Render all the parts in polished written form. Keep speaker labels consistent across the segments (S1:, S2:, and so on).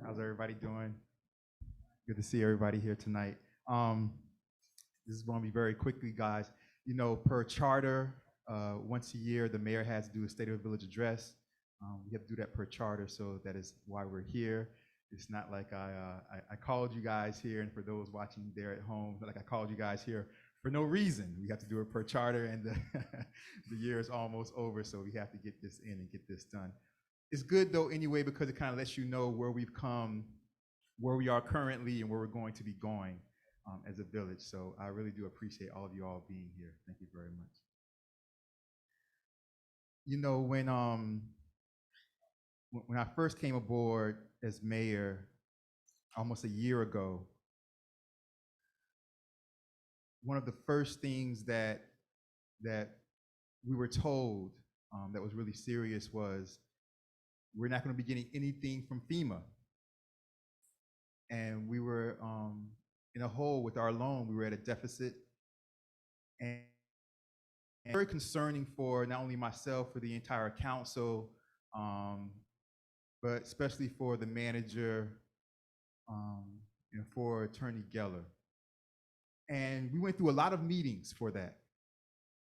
S1: How's everybody doing? Good to see everybody here tonight. This is going to be very quickly, guys. You know, per charter, once a year, the mayor has to do a State of the Village address. We have to do that per charter, so that is why we're here. It's not like I called you guys here, and for those watching there at home, it's not like I called you guys here for no reason. We have to do it per charter, and the year is almost over, so we have to get this in and get this done. It's good though anyway because it kind of lets you know where we've come, where we are currently, and where we're going to be going as a village. So I really do appreciate all of you all being here. Thank you very much. You know, when I first came aboard as mayor almost a year ago, one of the first things that we were told that was really serious was we're not going to be getting anything from FEMA. And we were in a hole with our loan. We were at a deficit. And very concerning for not only myself, for the entire council, but especially for the manager and for Attorney Geller. And we went through a lot of meetings for that.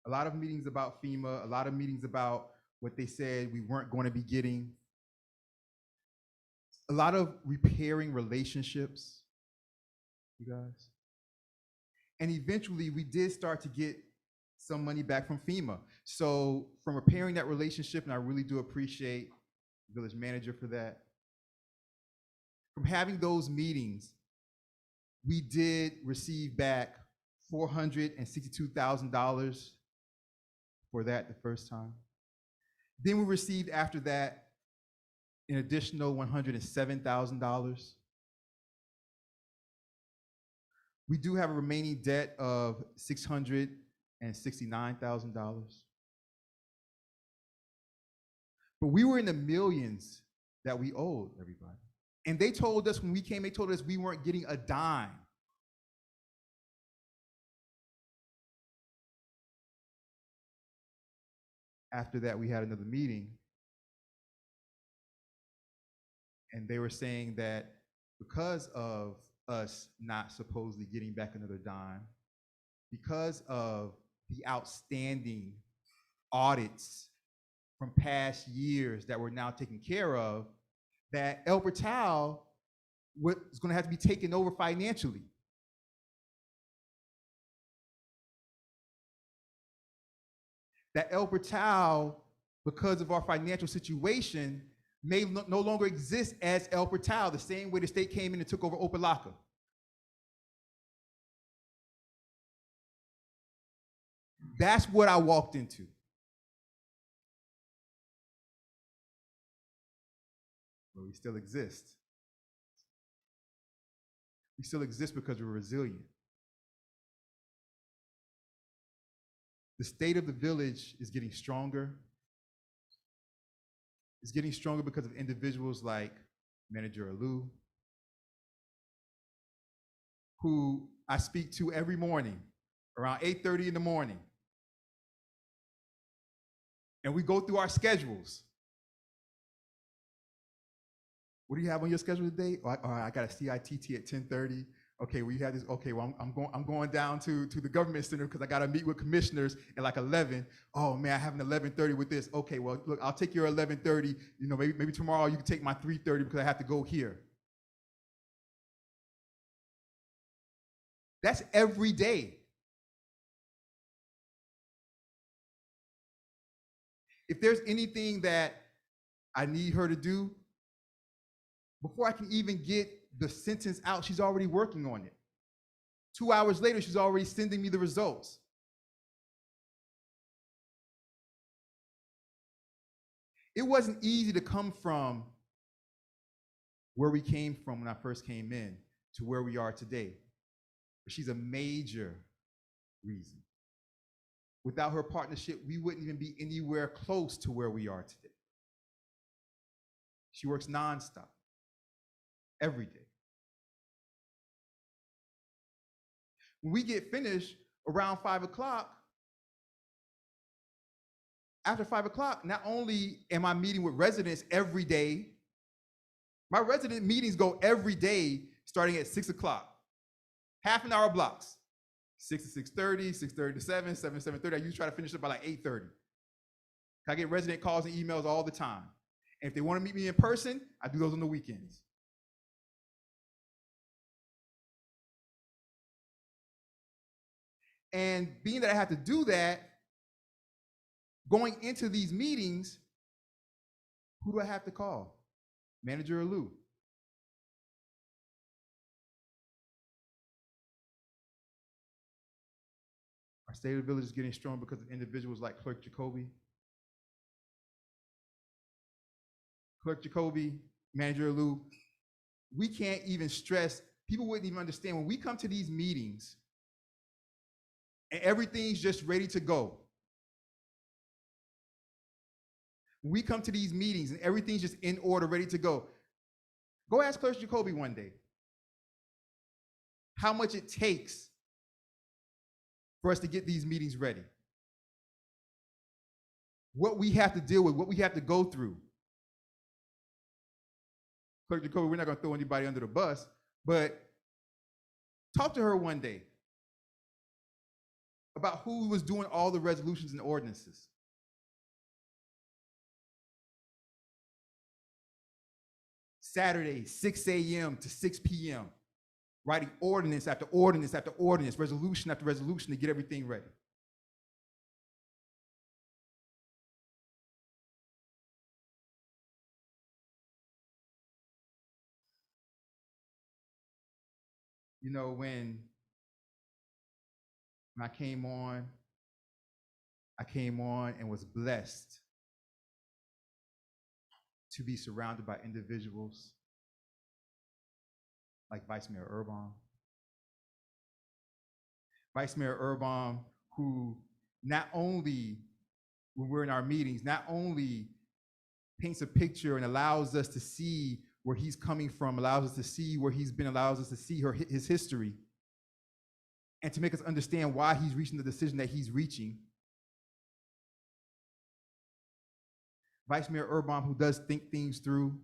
S1: A lot of meetings about FEMA, a lot of meetings about what they said we weren't going to be getting. A lot of repairing relationships, you guys. And eventually we did start to get some money back from FEMA. So from repairing that relationship, and I really do appreciate the village manager for that, from having those meetings, we did receive back $462,000 for that the first time. Then we received after that an additional $107,000. We do have a remaining debt of $669,000. But we were in the millions that we owed everybody. And they told us when we came, they told us we weren't getting a dime. After that, we had another meeting. And they were saying that because of us not supposedly getting back another dime, because of the outstanding audits from past years that were now taken care of, that El Portal was going to have to be taken over financially. That El Portal, because of our financial situation, may no longer exist as El Portal, the same way the state came in and took over Opa-locka. That's what I walked into. But we still exist. We still exist because we're resilient. The state of the village is getting stronger. It's getting stronger because of individuals like Manager Alou, who I speak to every morning around 8:30 in the morning. And we go through our schedules. What do you have on your schedule today? I got a CITT at 10:30. Okay, we had this. Okay, well, I'm going down to the government center because I got to meet with commissioners at like 11. Oh man, I have an 11:30 with this. Okay, well, look, I'll take your 11:30. You know, maybe tomorrow you can take my 3:30 because I have to go here. That's every day. If there's anything that I need her to do, before I can even get the sentence out, she's already working on it. 2 hours later, she's already sending me the results. It wasn't easy to come from where we came from when I first came in to where we are today. But she's a major reason. Without her partnership, we wouldn't even be anywhere close to where we are today. She works nonstop, every day. When we get finished around 5 o'clock, after 5 o'clock, not only am I meeting with residents every day, my resident meetings go every day starting at 6 o'clock, half an hour blocks, 6 to 6:30, 6:30 to 7, 7 to 7:30. I usually try to finish up by like 8:30. I get resident calls and emails all the time. And if they want to meet me in person, I do those on the weekends. And being that I have to do that, going into these meetings, who do I have to call? Manager Lou. Our state of the village is getting strong because of individuals like Clerk Jacoby. Clerk Jacoby, Manager Lou, we can't even stress, people wouldn't even understand when we come to these meetings and everything's just ready to go. When we come to these meetings and everything's just in order, ready to go, go ask Clerk Jacoby one day how much it takes for us to get these meetings ready. What we have to deal with, what we have to go through. Clerk Jacoby, we're not going to throw anybody under the bus, but talk to her one day about who was doing all the resolutions and ordinances. Saturday, 6 a.m. to 6 p.m., writing ordinance after ordinance after ordinance, resolution after resolution to get everything ready. You know, when I came on and was blessed to be surrounded by individuals like Vice Mayor Erbaum. Vice Mayor Erbaum, who not only, when we're in our meetings, not only paints a picture and allows us to see where he's coming from, allows us to see where he's been, allows us to see his history, and to make us understand why he's reaching the decision that he's reaching. Vice Mayor Erbaum, who does think things through,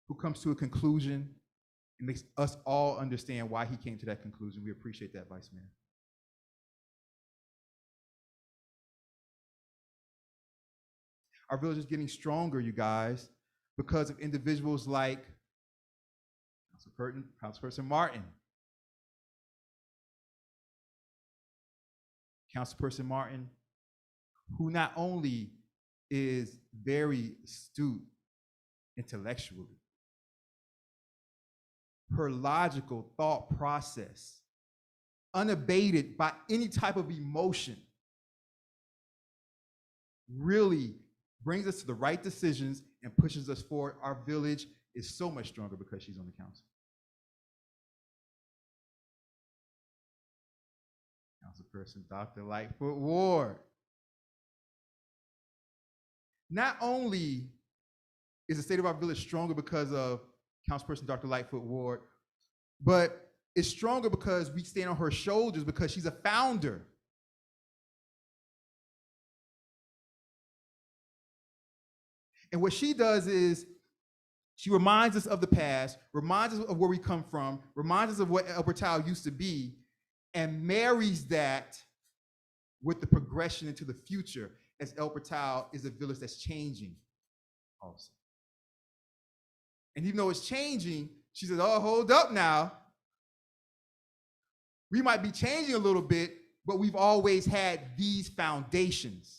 S1: who comes to a conclusion and makes us all understand why he came to that conclusion. We appreciate that, Vice Mayor. Our village is getting stronger, you guys, because of individuals like Councilperson Martin. Councilperson Martin, who not only is very astute intellectually, her logical thought process, unabated by any type of emotion, really brings us to the right decisions and pushes us forward. Our village is so much stronger because she's on the council. Councilperson Dr. Lightfoot Ward. Not only is the state of our village stronger because of Councilperson Dr. Lightfoot Ward, but it's stronger because we stand on her shoulders because she's a founder. And what she does is She reminds us of the past, reminds us of where we come from, reminds us of what El Portal used to be, and marries that with the progression into the future, as El Portal is a village that's changing also. And even though it's changing, she says, oh, hold up now. We might be changing a little bit, but we've always had these foundations.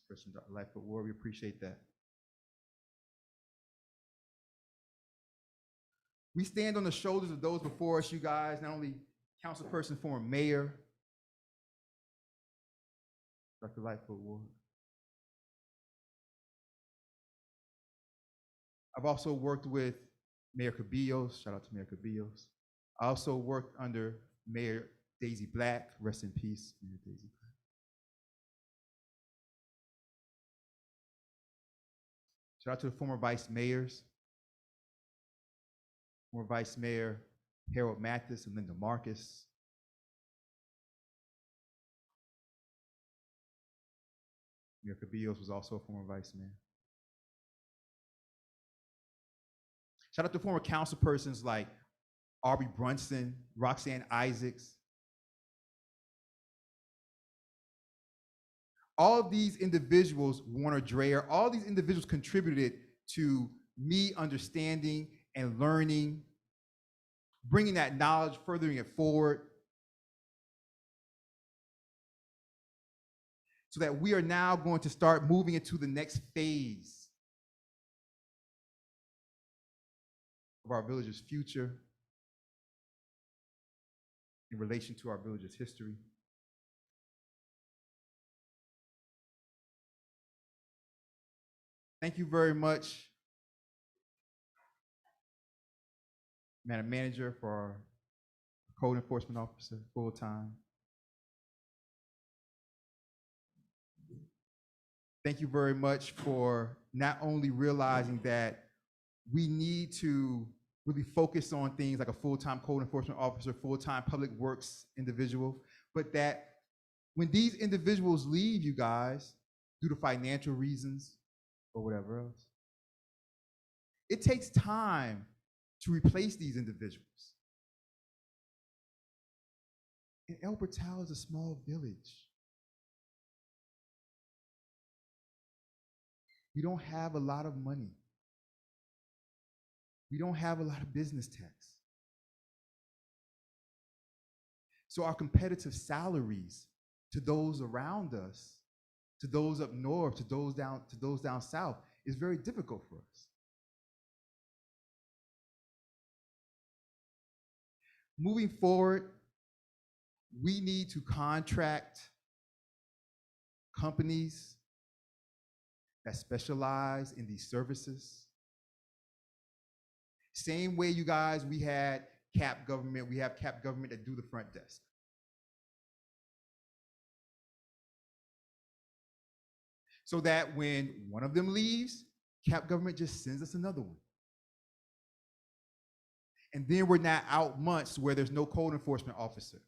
S1: Expression Life at War, we appreciate that. We stand on the shoulders of those before us, you guys, not only councilperson, former mayor, Dr. Lightfoot Ward. I've also worked with Mayor Cabillos, shout out to Mayor Cabillos. I also worked under Mayor Daisy Black, rest in peace, Mayor Daisy Black. Shout out to the former vice mayors, former Vice Mayor Harold Mathis and Linda Marcus. Mayor Cabillos was also a former vice mayor. Shout out to former council persons like Aubrey Brunson, Roxanne Isaacs. All of these individuals, Warner Dreyer, all these individuals contributed to me understanding and learning, bringing that knowledge, furthering it forward, so that we are now going to start moving into the next phase of our village's future in relation to our village's history. Thank you very much, Madam Manager, for our Code Enforcement Officer, full-time. Thank you very much for not only realizing that we need to really focus on things like a full-time code enforcement officer, full-time public works individual, but that when these individuals leave, you guys, due to financial reasons or whatever else, it takes time to replace these individuals. And El Portal is a small village. We don't have a lot of money. We don't have a lot of business tax. So our competitive salaries to those around us, to those up north, to those down south, is very difficult for us. Moving forward, we need to contract companies that specialize in these services. Same way, you guys, we had CAP government, we have CAP government that do the front desk. So that when one of them leaves, CAP government just sends us another one. And then we're not out months where there's no code enforcement officer.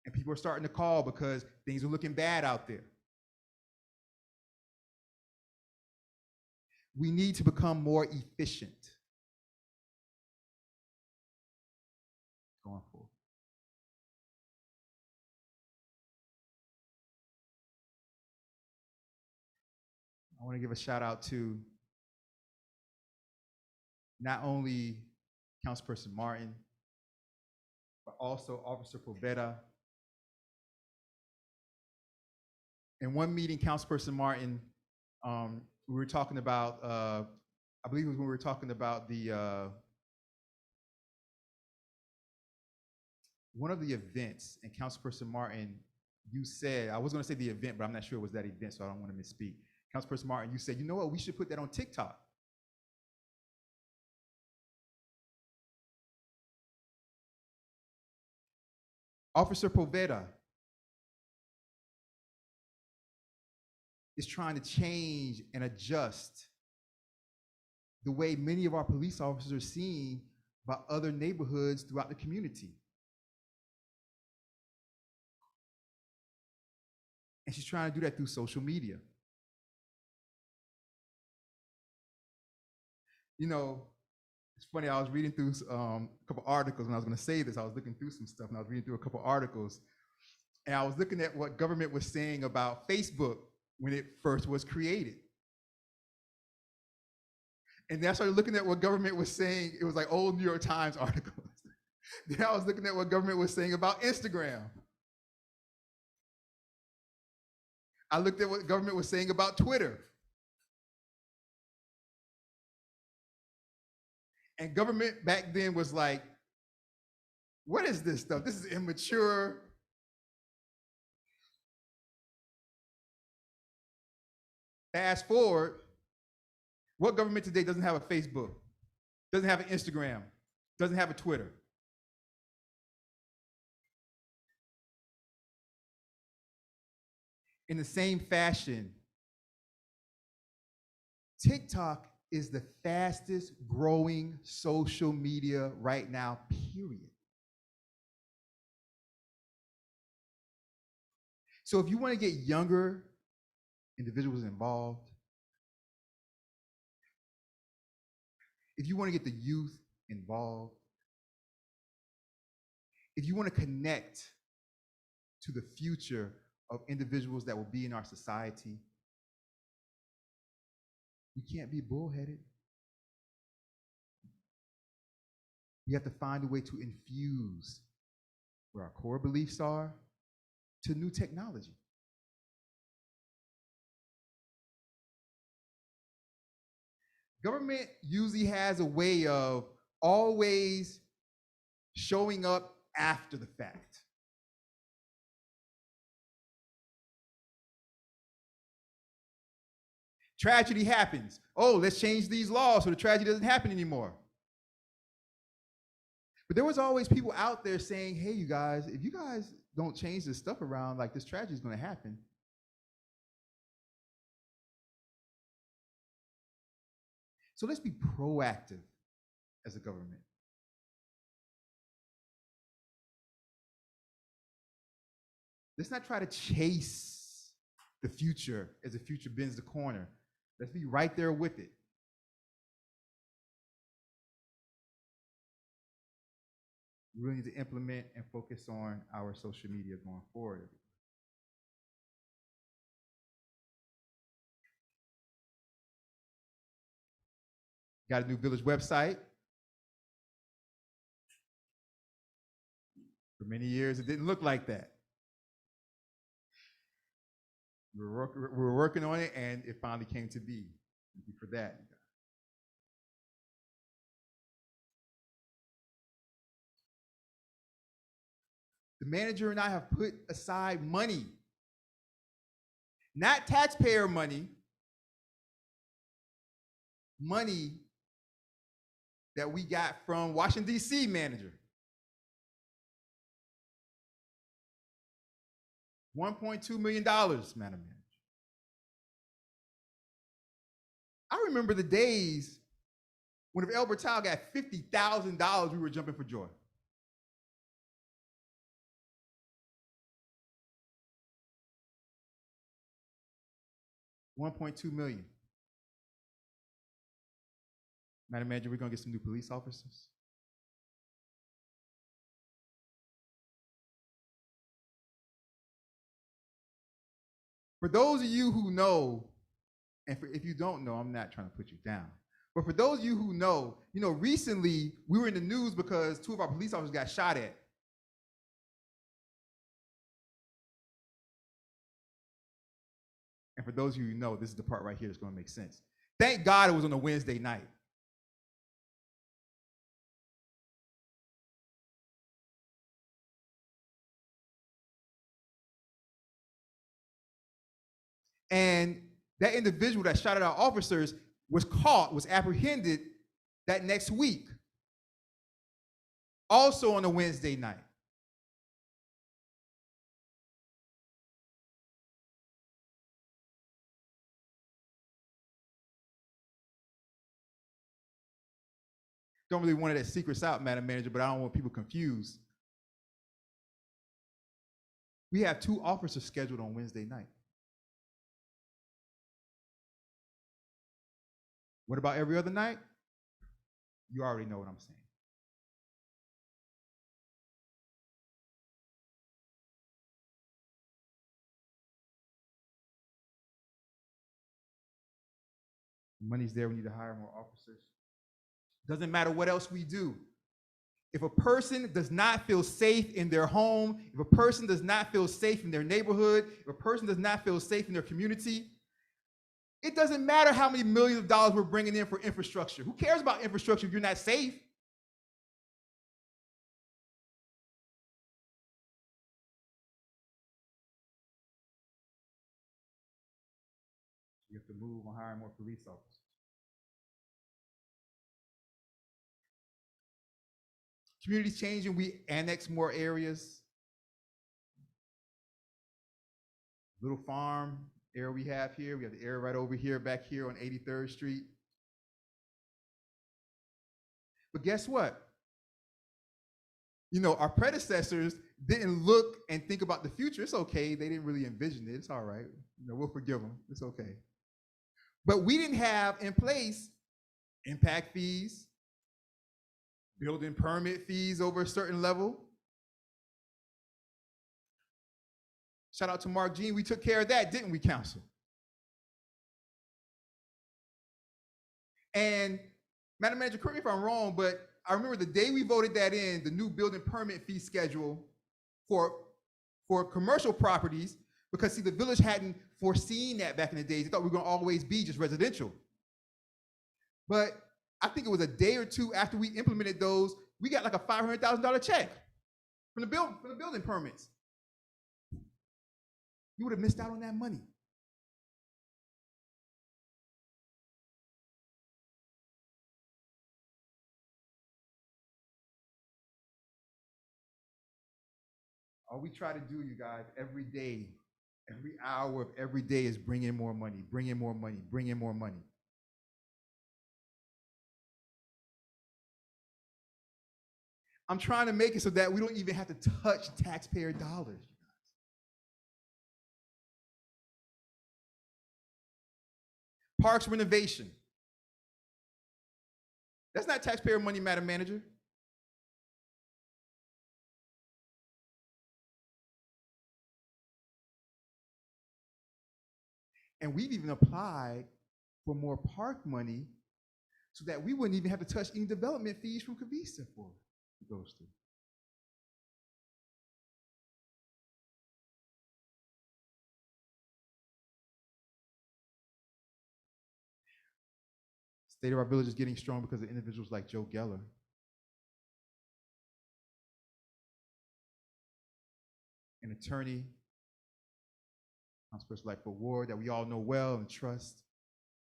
S1: And people are starting to call because things are looking bad out there. We need to become more efficient going forward. I want to give a shout out to not only Councilperson Martin, but also Officer Poveda. In one meeting, Councilperson Martin, we were talking about, I believe it was when we were talking about the, one of the events, and Councilperson Martin, you said, I was gonna say the event, but I'm not sure it was that event, so I don't wanna misspeak. Councilperson Martin, you said, you know what, we should put that on TikTok. Officer Poveda is trying to change and adjust the way many of our police officers are seen by other neighborhoods throughout the community. And she's trying to do that through social media. You know, it's funny, I was reading through a couple articles when I was going to say this. I was looking through some stuff and I was reading through a couple articles. And I was looking at what government was saying about Facebook when it first was created. And then I started looking at what government was saying. It was like old New York Times articles. Then I was looking at what government was saying about Instagram. I looked at what government was saying about Twitter. And government back then was like, what is this stuff? This is immature. Fast forward, what government today doesn't have a Facebook, doesn't have an Instagram, doesn't have a Twitter? In the same fashion, TikTok is the fastest growing social media right now, period. So if you want to get younger individuals involved, if you want to get the youth involved, if you want to connect to the future of individuals that will be in our society, we can't be bullheaded. We have to find a way to infuse where our core beliefs are to new technology. Government usually has a way of always showing up after the fact. Tragedy happens. Oh, let's change these laws so the tragedy doesn't happen anymore. But there was always people out there saying, hey, you guys, if you guys don't change this stuff around, like this tragedy is going to happen. So let's be proactive as a government. Let's not try to chase the future as the future bends the corner. Let's be right there with it. We really need to implement and focus on our social media going forward. Got a new village website. For many years, it didn't look like that. We were working on it, and it finally came to be. Thank you for that. The manager and I have put aside money, not taxpayer money, money that we got from Washington, D.C. manager. $1.2 million, Madam Manager. I remember the days when if Elbert Tile got $50,000, we were jumping for joy. $1.2 million. Madam Manager, we're going to get some new police officers. For those of you who know, and if you don't know, I'm not trying to put you down. But for those of you who know, recently we were in the news because 2 of our police officers got shot at. And for those of you who know, this is the part right here that's going to make sense. Thank God it was on a Wednesday night. And that individual that shot at our officers was caught, was apprehended that next week, also on a Wednesday night. Don't really want that secrets out, Madam Manager, but I don't want people confused. We have 2 officers scheduled on Wednesday night. What about every other night? You already know what I'm saying. Money's there. We need to hire more officers. Doesn't matter what else we do. If a person does not feel safe in their home, if a person does not feel safe in their neighborhood, if a person does not feel safe in their community, it doesn't matter how many millions of dollars we're bringing in for infrastructure. Who cares about infrastructure if you're not safe? You have to move on hiring more police officers. Communities changing, we annex more areas. Little farm area we have here. We have the area right over here, back here on 83rd Street. But guess what? You know, our predecessors didn't look and think about the future. It's okay. They didn't really envision it. It's all right. You know, we'll forgive them. It's okay. But we didn't have in place impact fees, building permit fees over a certain level. Shout out to Mark Jean. We took care of that, didn't we, council? And Madam Manager, correct me if I'm wrong, but I remember the day we voted that in, the new building permit fee schedule for commercial properties, because see, the village hadn't foreseen that back in the days. They thought we were gonna always be just residential. But I think it was a day or two after we implemented those, we got like a $500,000 check from the building permits. You would have missed out on that money. All we try to do, you guys, every day, every hour of every day is bring in more money, bring in more money, bring in more money. I'm trying to make it so that we don't even have to touch taxpayer dollars. Parks renovation. That's not taxpayer money, Madam Manager. And we've even applied for more park money so that we wouldn't even have to touch any development fees from Covista for those two. State of our village is getting strong because of individuals like Joe Geller. An attorney, Councilperson Lightfoot Ward, that we all know well and trust.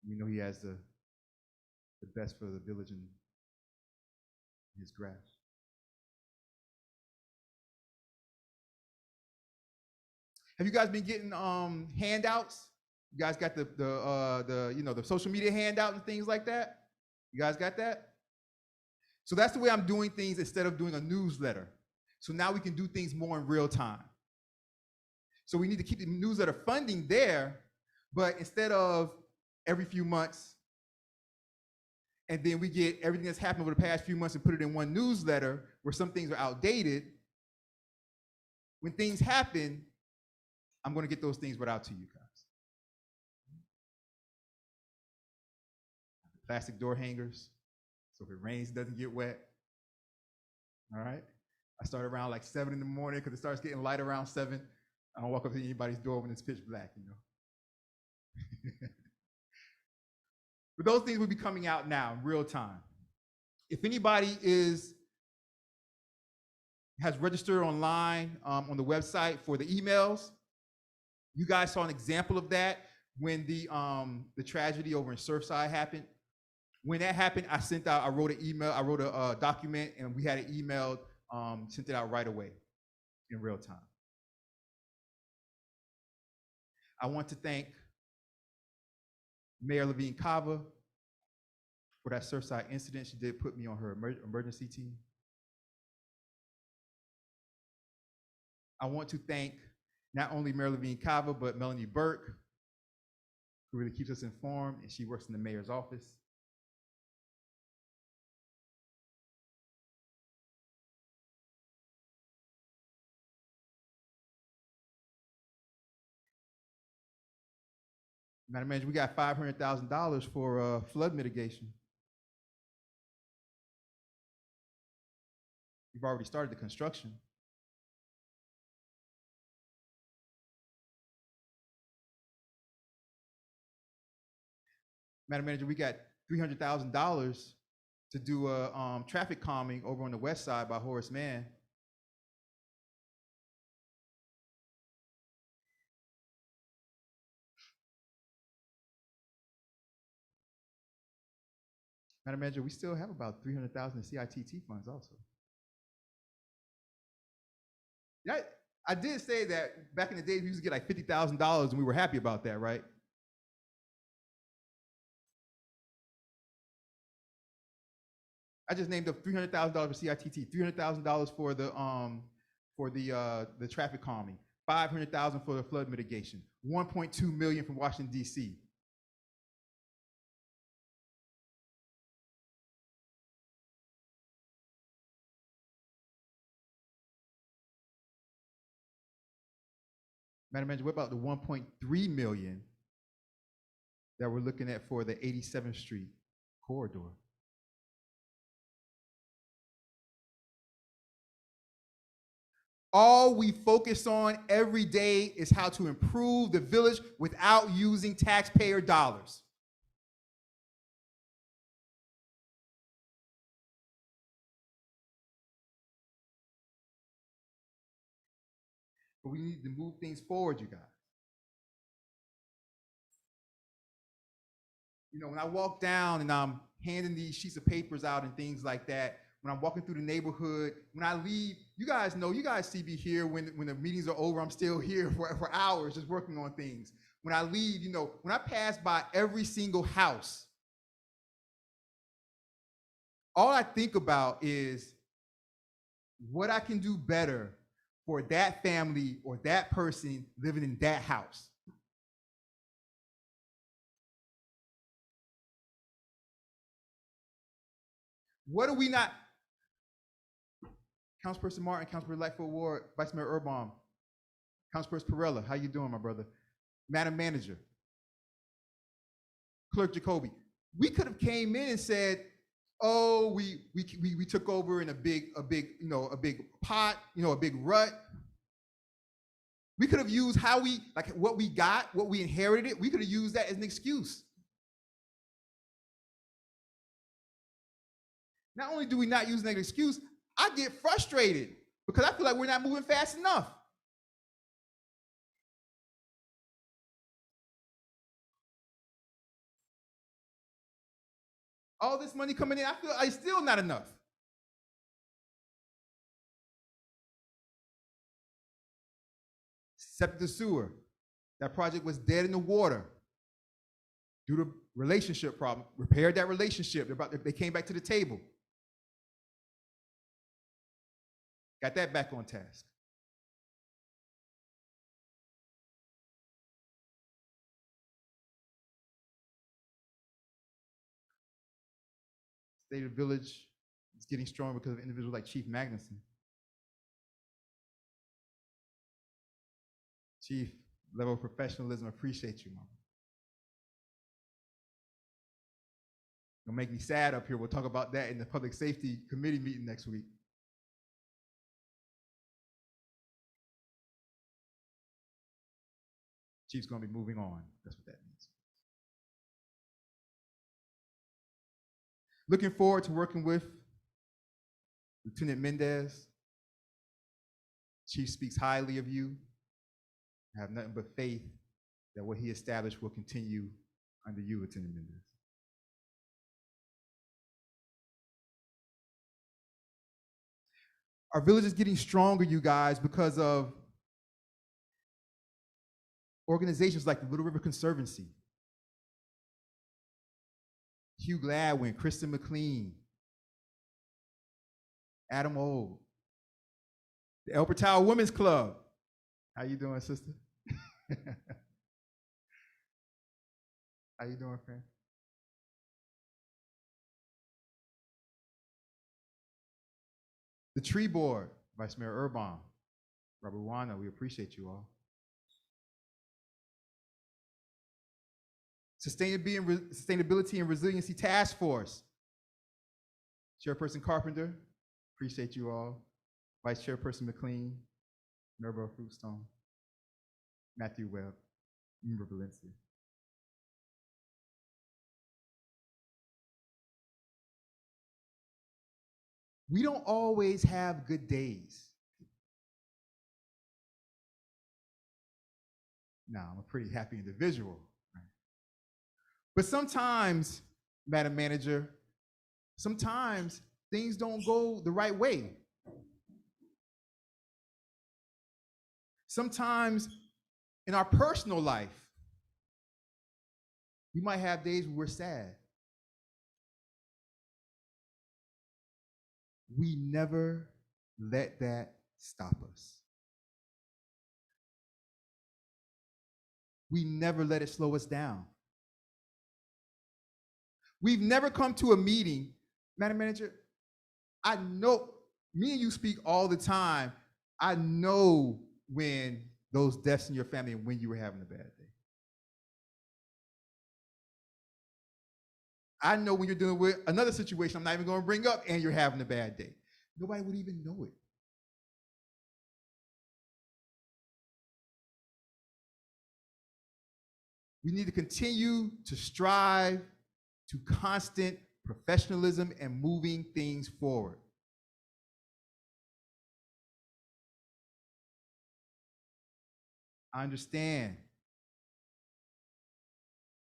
S1: We know he has the best for the village in his grasp. Have you guys been getting handouts? You guys got the social media handout and things like that? You guys got that? So that's the way I'm doing things instead of doing a newsletter. So now we can do things more in real time. So we need to keep the newsletter funding there, but instead of every few months, and then we get everything that's happened over the past few months and put it in one newsletter where some things are outdated, when things happen, I'm gonna get those things right out to you guys. Plastic door hangers, so if it rains, it doesn't get wet. All right? I start around like 7 in the morning because it starts getting light around 7. I don't walk up to anybody's door when it's pitch black, you know. But those things will be coming out now in real time. If anybody has registered online on the website for the emails, you guys saw an example of that when the tragedy over in Surfside happened. When that happened, I wrote an email, I wrote a document, and we had it emailed, sent it out right away in real time. I want to thank Mayor Levine Cava for that Surfside incident. She did put me on her emergency team. I want to thank not only Mayor Levine Cava, but Melanie Burke, who really keeps us informed, and she works in the mayor's office. Madam Manager, we got $500,000 for flood mitigation. We've already started the construction. Madam Manager, we got $300,000 to do traffic calming over on the west side by Horace Mann. Madam Manager, we still have about $300,000 in CITT funds also. Yeah, I did say that back in the day we used to get like $50,000 and we were happy about that, right? I just named up $300,000 for CITT, $300,000 for the traffic calming, $500,000 for the flood mitigation, $1.2 million from Washington D.C. Madam Manager, what about the $1.3 million that we're looking at for the 87th Street corridor? All we focus on every day is how to improve the village without using taxpayer dollars. But we need to move things forward, you guys. You know, when I walk down and I'm handing these sheets of papers out and things like that, when I'm walking through the neighborhood, when I leave, you guys know, you guys see me here when the meetings are over, I'm still here for hours just working on things. When I leave, you know, when I pass by every single house, all I think about is what I can do better for that family or that person living in that house. What are we not? Councilperson Martin, Councilperson Lightfoot Ward, Vice Mayor Urban, Councilperson Perella, how you doing, my brother? Madam Manager, Clerk Jacoby. We could have came in and said, oh, we took over in a big pot, a big rut. We could have used what we got, what we inherited. We could have used that as an excuse. Not only do we not use that excuse, I get frustrated because I feel like we're not moving fast enough. All this money coming in, I feel like it's still not enough. Septic to sewer, that project was dead in the water due to relationship problem. Repaired that relationship. They came back to the table. Got that back on task. State of the Village is getting stronger because of individuals like Chief Magnuson. Chief, level of professionalism, appreciate you, Mama. It'll make me sad up here. We'll talk about that in the Public Safety Committee meeting next week. Chief's gonna be moving on. That's what that means. Looking forward to working with Lieutenant Mendez. Chief speaks highly of you. I have nothing but faith that what he established will continue under you, Lieutenant Mendez. Our village is getting stronger, you guys, because of organizations like the Little River Conservancy, Hugh Gladwin, Kristen McLean, Adam Old, the El Portal Women's Club. How you doing, sister? How you doing, friend? The Tree Board, Vice Mayor Urban, Robert Wana, we appreciate you all. Sustainability and Resiliency Task Force. Chairperson Carpenter, appreciate you all. Vice Chairperson McLean, Nervo Fruitstone, Matthew Webb, Member Valencia. We don't always have good days. Now, I'm a pretty happy individual. Right? But sometimes, Madam Manager, sometimes things don't go the right way. Sometimes in our personal life, we might have days where we're sad. We never let that stop us. We never let it slow us down. We've never come to a meeting, Madam Manager, I know, me and you speak all the time. I know when those deaths in your family and when you were having a bad day. I know when you're dealing with another situation I'm not even going to bring up and you're having a bad day. Nobody would even know it. We need to continue to strive to constant professionalism and moving things forward. I understand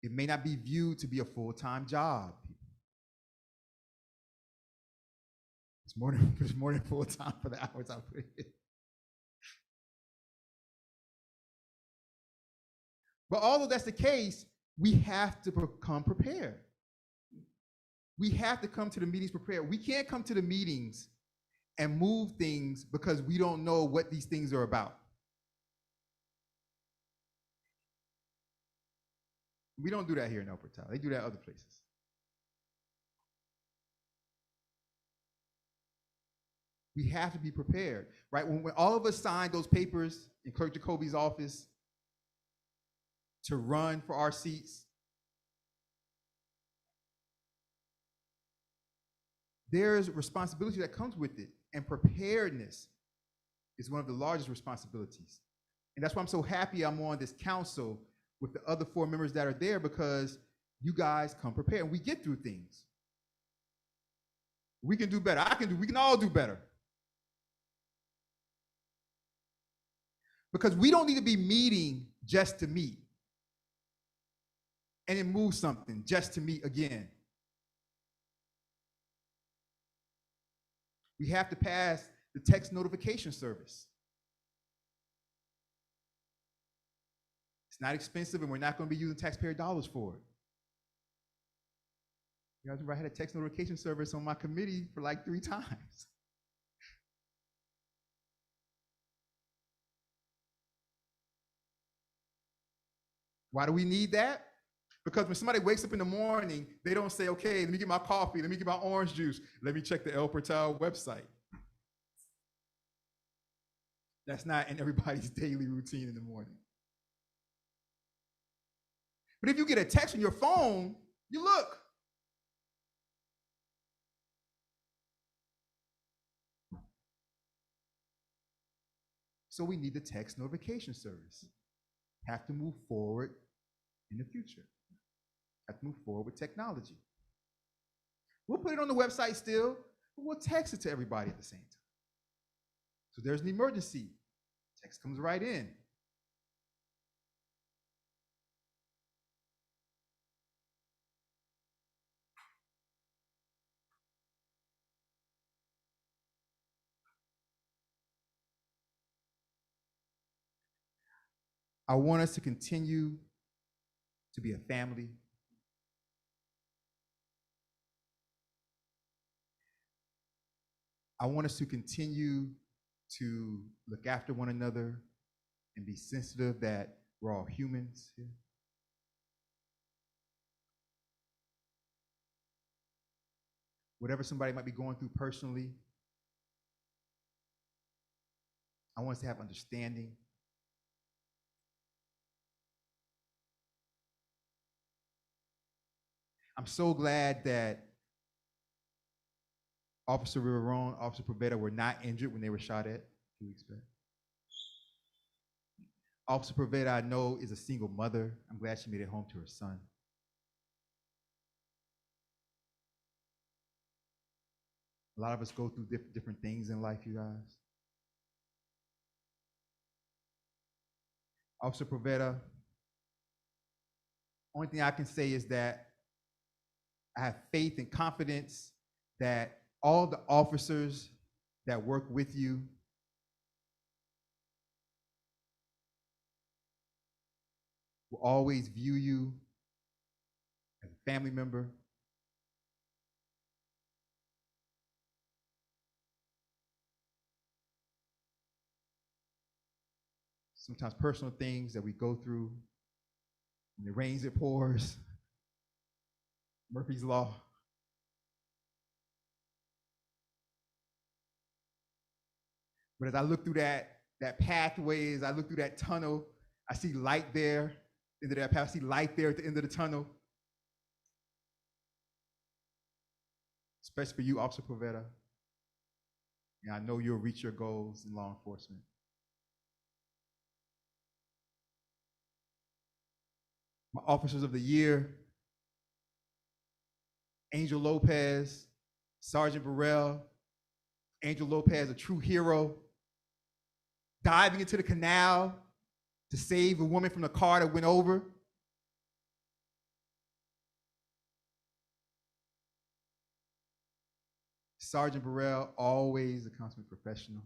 S1: it may not be viewed to be a full-time job. It's more than full-time for the hours I put in. But although that's the case, we have to come prepared. We have to come to the meetings prepared. We can't come to the meetings and move things because we don't know what these things are about. We don't do that here in El Portal. They do that other places. We have to be prepared, right? When all of us signed those papers in Clerk Jacoby's office to run for our seats, there's responsibility that comes with it, and preparedness is one of the largest responsibilities. And that's why I'm so happy I'm on this council with the other 4 members that are there, because you guys come prepared and we get through things. We can do better. We can all do better. Because we don't need to be meeting just to meet and then move something just to meet again. We have to pass the text notification service. It's not expensive and we're not going to be using taxpayer dollars for it. You guys remember I had a text notification service on my committee for like 3 times. Why do we need that? Because when somebody wakes up in the morning, they don't say, okay, let me get my coffee, let me get my orange juice, let me check the El Portal website. That's not in everybody's daily routine in the morning. But if you get a text on your phone, you look. So we need the text notification service. Have to move forward in the future. Have to move forward with technology. We'll put it on the website still, but we'll text it to everybody at the same time. So there's an emergency. Text comes right in. I want us to continue to be a family. I want us to continue to look after one another and be sensitive that we're all humans here. Whatever somebody might be going through personally, I want us to have understanding. I'm so glad that Officer Riveron, Officer Provetta were not injured when they were shot at 2 weeks back. Officer Provetta, I know, is a single mother. I'm glad she made it home to her son. A lot of us go through different things in life, you guys. Officer Provetta, only thing I can say is that I have faith and confidence that all the officers that work with you will always view you as a family member. Sometimes personal things that we go through. When it rains, it pours. Murphy's Law. But as I look through that pathway, as I look through that tunnel, I see light there, into that path. I see light there at the end of the tunnel. Especially for you, Officer Provetta. And I know you'll reach your goals in law enforcement. My officers of the year, Angel Lopez, Sergeant Burrell. Angel Lopez, a true hero, diving into the canal to save a woman from the car that went over. Sergeant Burrell, always a consummate professional.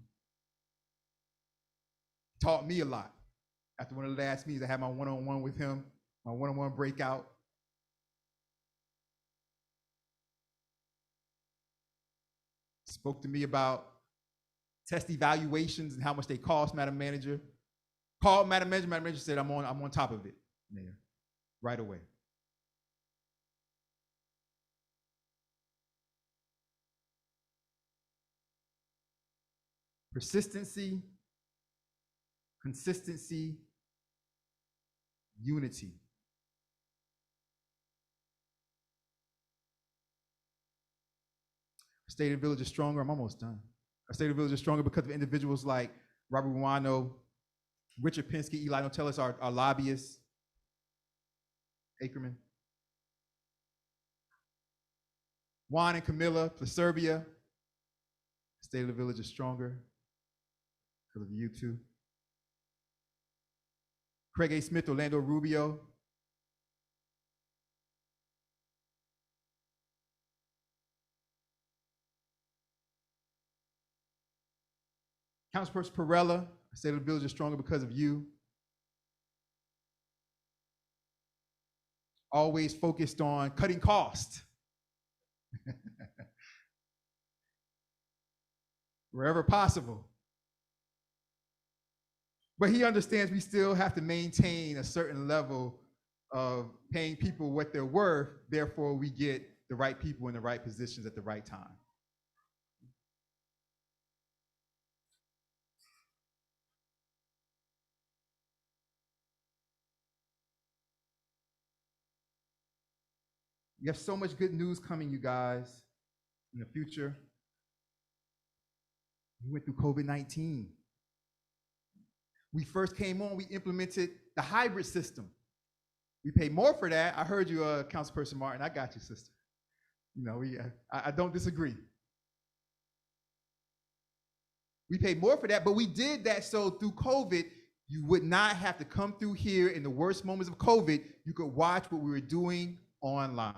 S1: Taught me a lot. After one of the last meetings, I had my one-on-one with him, my one-on-one breakout. Spoke to me about test evaluations and how much they cost, Madam Manager. Called Madam Manager said, I'm on top of it, Mayor, right away. Persistency, consistency, unity. Our state of the village is stronger. I'm almost done. Our state of the village is stronger because of individuals like Robert Ruano, Richard Pinsky, Eli Notellis, our lobbyists, Ackerman, Juan and Camilla, Placerbia. State of the village is stronger because of you two. Craig A. Smith, Orlando Rubio. Councilperson Perella, State of the village is stronger because of you. Always focused on cutting costs. Wherever possible. But he understands we still have to maintain a certain level of paying people what they're worth, therefore we get the right people in the right positions at the right time. We have so much good news coming, you guys, in the future. We went through COVID-19. We first came on, we implemented the hybrid system. We pay more for that. I heard you, Councilperson Martin. I got you, sister. You know, I don't disagree. We paid more for that, but we did that so through COVID, you would not have to come through here in the worst moments of COVID. You could watch what we were doing online.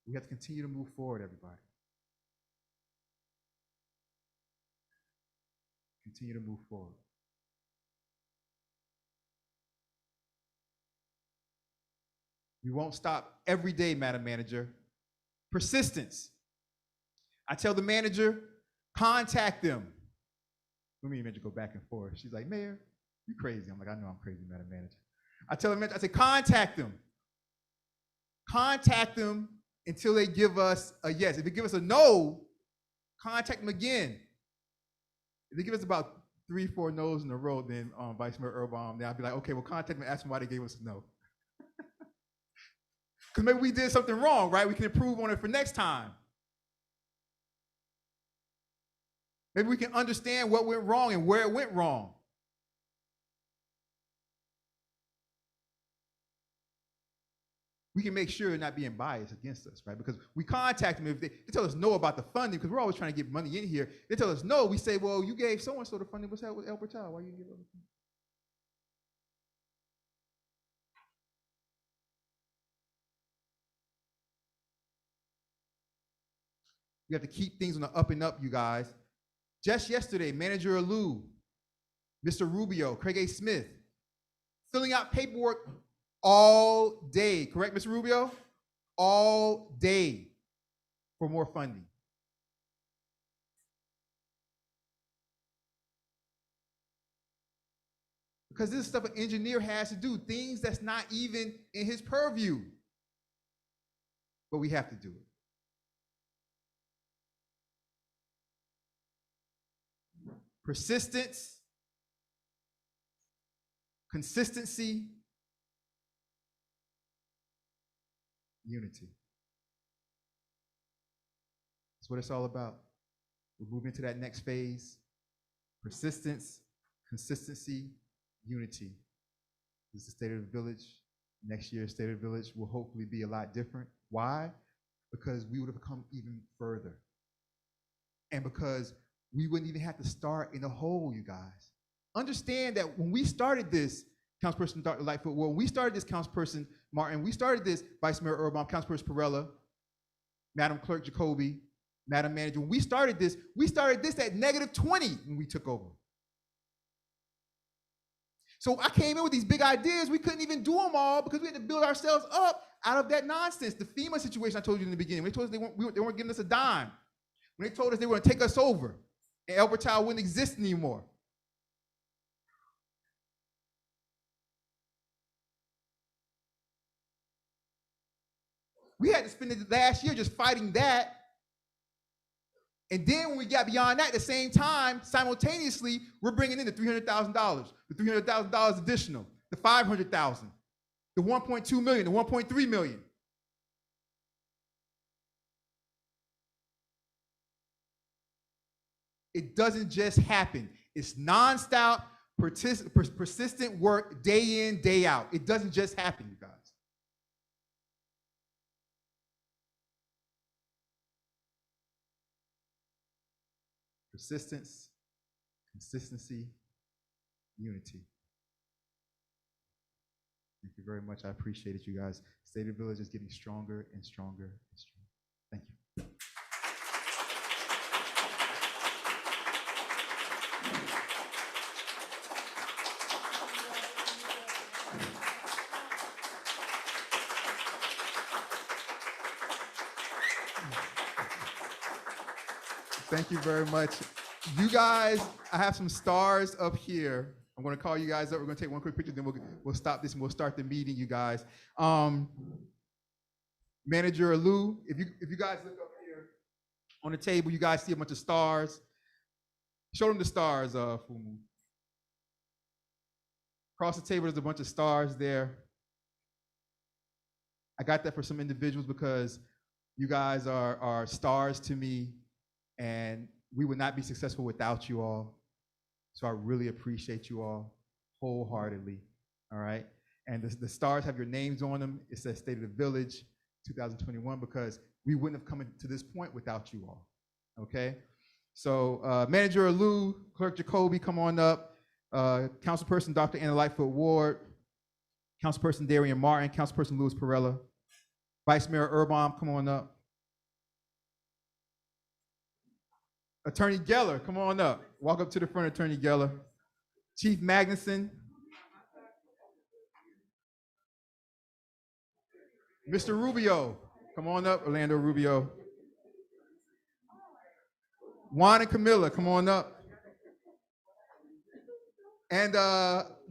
S1: We have to continue to move forward, everybody. Continue to move forward. We won't stop every day, Madam Manager. Persistence. I tell the manager, contact them. Let me manager go back and forth. She's like, Mayor, you crazy. I'm like, I know I'm crazy, Madam Manager. I tell the manager, I say, contact them. Contact them until they give us a yes. If they give us a no, contact them again. If they give us about 3, 4 no's in a row, then Vice Mayor Erbaum, then I'll be like, okay, well, contact them and ask them why they gave us a no. Because maybe we did something wrong, right? We can improve on it for next time. Maybe we can understand what went wrong and where it went wrong. We can make sure they're not being biased against us, right? Because we contact them if they tell us no about the funding, because we're always trying to get money in here. They tell us no, we say, well, you gave so-and-so the funding. What's that with El Portal? Why you didn't give them the funding? We have to keep things on the up and up, you guys. Just yesterday, Manager Alou, Mr. Rubio, Craig A. Smith, filling out paperwork all day, correct, Mr. Rubio? All day for more funding. Because this is stuff an engineer has to do, things that's not even in his purview. But we have to do it. Persistence, consistency, unity. That's what it's all about. We're moving to that next phase. Persistence, consistency, unity. This is the State of the Village. Next year's State of the Village will hopefully be a lot different. Why? Because we would have come even further. And because we wouldn't even have to start in a hole, you guys. Understand that when we started this, Councilperson Dr. Lightfoot, when we started this, Councilperson Martin, we started this, Vice Mayor Erbaum, Councilperson Perella, Madam Clerk Jacoby, Madam Manager, when we started this at -20 when we took over. So I came in with these big ideas. We couldn't even do them all because we had to build ourselves up out of that nonsense. The FEMA situation I told you in the beginning, when they told us they weren't giving us a dime, when they told us they were going to take us over, and El Portal wouldn't exist anymore. We had to spend the last year just fighting that. And then when we got beyond that, at the same time, simultaneously, we're bringing in the $300,000, the $300,000 additional, the $500,000, the $1.2 million, the $1.3 million. It doesn't just happen. It's nonstop, persistent work, day in, day out. It doesn't just happen, you guys. Persistence, consistency, unity. Thank you very much. I appreciate it, you guys. State of the Village is getting stronger and stronger and stronger. Thank you. Thank you very much. You guys, I have some stars up here. I'm going to call you guys up. We're going to take one quick picture, then we'll stop this and we'll start the meeting, you guys. Manager Alou, if you guys look up here on the table, you guys see a bunch of stars. Show them the stars, Fumu. Across the table, there's a bunch of stars there. I got that for some individuals because you guys are stars to me, and we would not be successful without you all. So I really appreciate you all wholeheartedly, all right? And the stars have your names on them. It says State of the Village 2021 because we wouldn't have come to this point without you all, okay? So Manager Alou, Clerk Jacoby, come on up. Councilperson Dr. Anna Lightfoot Ward, Councilperson Darian Martin, Councilperson Louis Perella, Vice Mayor Erbaum, come on up. Attorney Geller, come on up. Walk up to the front, Attorney Geller. Chief Magnuson. Mr. Rubio, come on up, Orlando Rubio. Juan and Camilla, come on up. And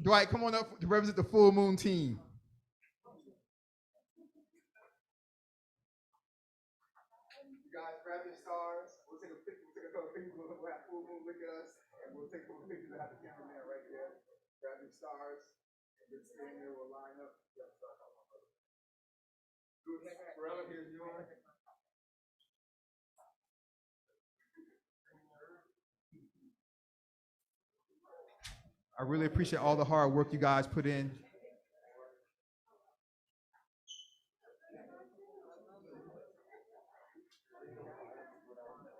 S1: Dwight, come on up to represent the Full Moon team. You guys grab your stars. We'll take a picture. We'll take a couple pictures. We'll have Full Moon look at us. And take those pictures. I have the cameraman right there. Grab your stars and just stand there. We'll line up. Morella, here's yours. I really appreciate all the hard work you guys put in.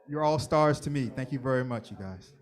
S1: You're all stars to me. Thank you very much, you guys.